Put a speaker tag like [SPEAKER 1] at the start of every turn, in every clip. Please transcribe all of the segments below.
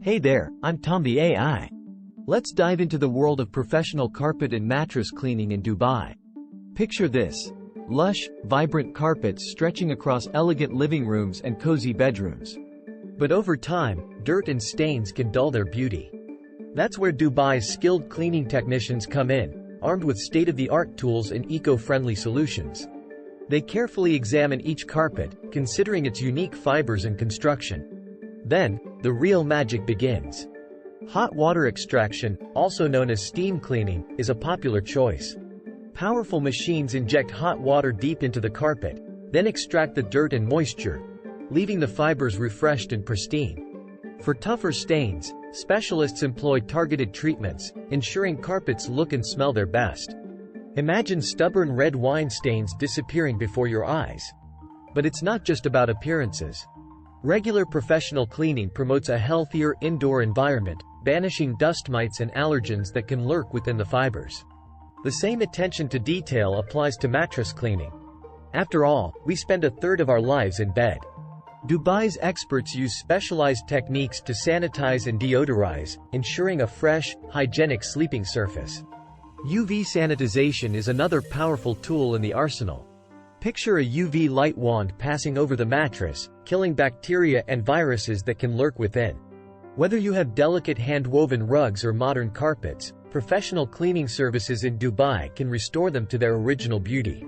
[SPEAKER 1] Hey there, I'm Tom the AI. Let's dive into the world of professional carpet and mattress cleaning in Dubai. Picture this: lush, vibrant carpets stretching across elegant living rooms and cozy bedrooms. But over time, dirt and stains can dull their beauty. That's where Dubai's skilled cleaning technicians come in, armed with state-of-the-art tools and eco-friendly solutions. They carefully examine each carpet, considering its unique fibers and construction. Then, the real magic begins. Hot water extraction, also known as steam cleaning, is a popular choice. Powerful machines inject hot water deep into the carpet, then extract the dirt and moisture, leaving the fibers refreshed and pristine. For tougher stains, specialists employ targeted treatments, ensuring carpets look and smell their best. Imagine stubborn red wine stains disappearing before your eyes. But it's not just about appearances. Regular professional cleaning promotes a healthier indoor environment, banishing dust mites and allergens that can lurk within the fibers. The same attention to detail applies to mattress cleaning. After all, we spend a third of our lives in bed. Dubai's experts use specialized techniques to sanitize and deodorize, ensuring a fresh, hygienic sleeping surface. UV sanitization is another powerful tool in the arsenal. Picture a UV light wand passing over the mattress, killing bacteria and viruses that can lurk within. Whether you have delicate hand-woven rugs or modern carpets, professional cleaning services in Dubai can restore them to their original beauty.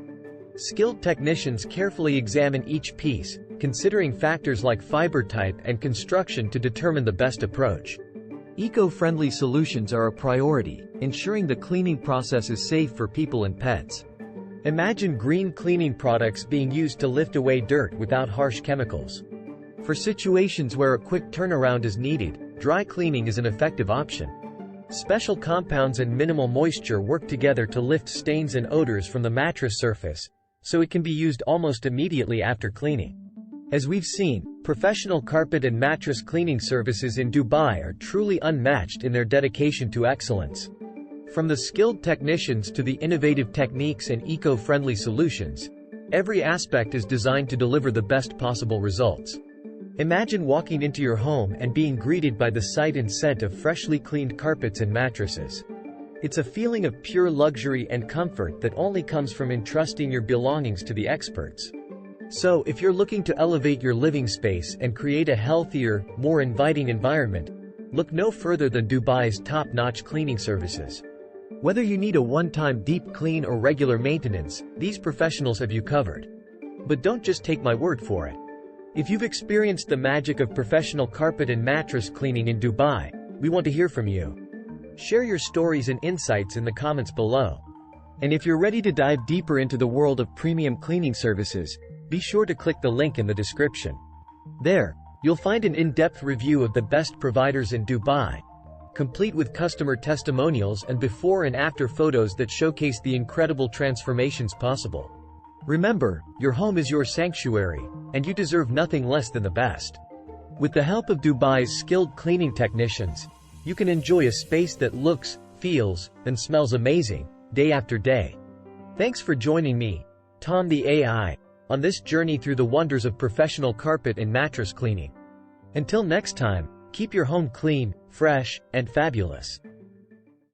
[SPEAKER 1] Skilled technicians carefully examine each piece, considering factors like fiber type and construction to determine the best approach. Eco-friendly solutions are a priority, ensuring the cleaning process is safe for people and pets. Imagine green cleaning products being used to lift away dirt without harsh chemicals. For situations where a quick turnaround is needed, dry cleaning is an effective option. Special compounds and minimal moisture work together to lift stains and odors from the mattress surface, so it can be used almost immediately after cleaning. As we've seen, professional carpet and mattress cleaning services in Dubai are truly unmatched in their dedication to excellence. From the skilled technicians to the innovative techniques and eco-friendly solutions, every aspect is designed to deliver the best possible results. Imagine walking into your home and being greeted by the sight and scent of freshly cleaned carpets and mattresses. It's a feeling of pure luxury and comfort that only comes from entrusting your belongings to the experts. So, if you're looking to elevate your living space and create a healthier, more inviting environment, look no further than Dubai's top-notch cleaning services. Whether you need a one-time deep clean or regular maintenance, these professionals have you covered. But don't just take my word for it. If you've experienced the magic of professional carpet and mattress cleaning in Dubai, we want to hear from you. Share your stories and insights in the comments below. And if you're ready to dive deeper into the world of premium cleaning services, be sure to click the link in the description. There, you'll find an in-depth review of the best providers in Dubai, complete with customer testimonials and before and after photos that showcase the incredible transformations possible. Remember, your home is your sanctuary, and you deserve nothing less than the best. With the help of Dubai's skilled cleaning technicians, you can enjoy a space that looks, feels, and smells amazing, day after day. Thanks for joining me, Tom the AI, on this journey through the wonders of professional carpet and mattress cleaning. Until next time, keep your home clean, fresh, and fabulous.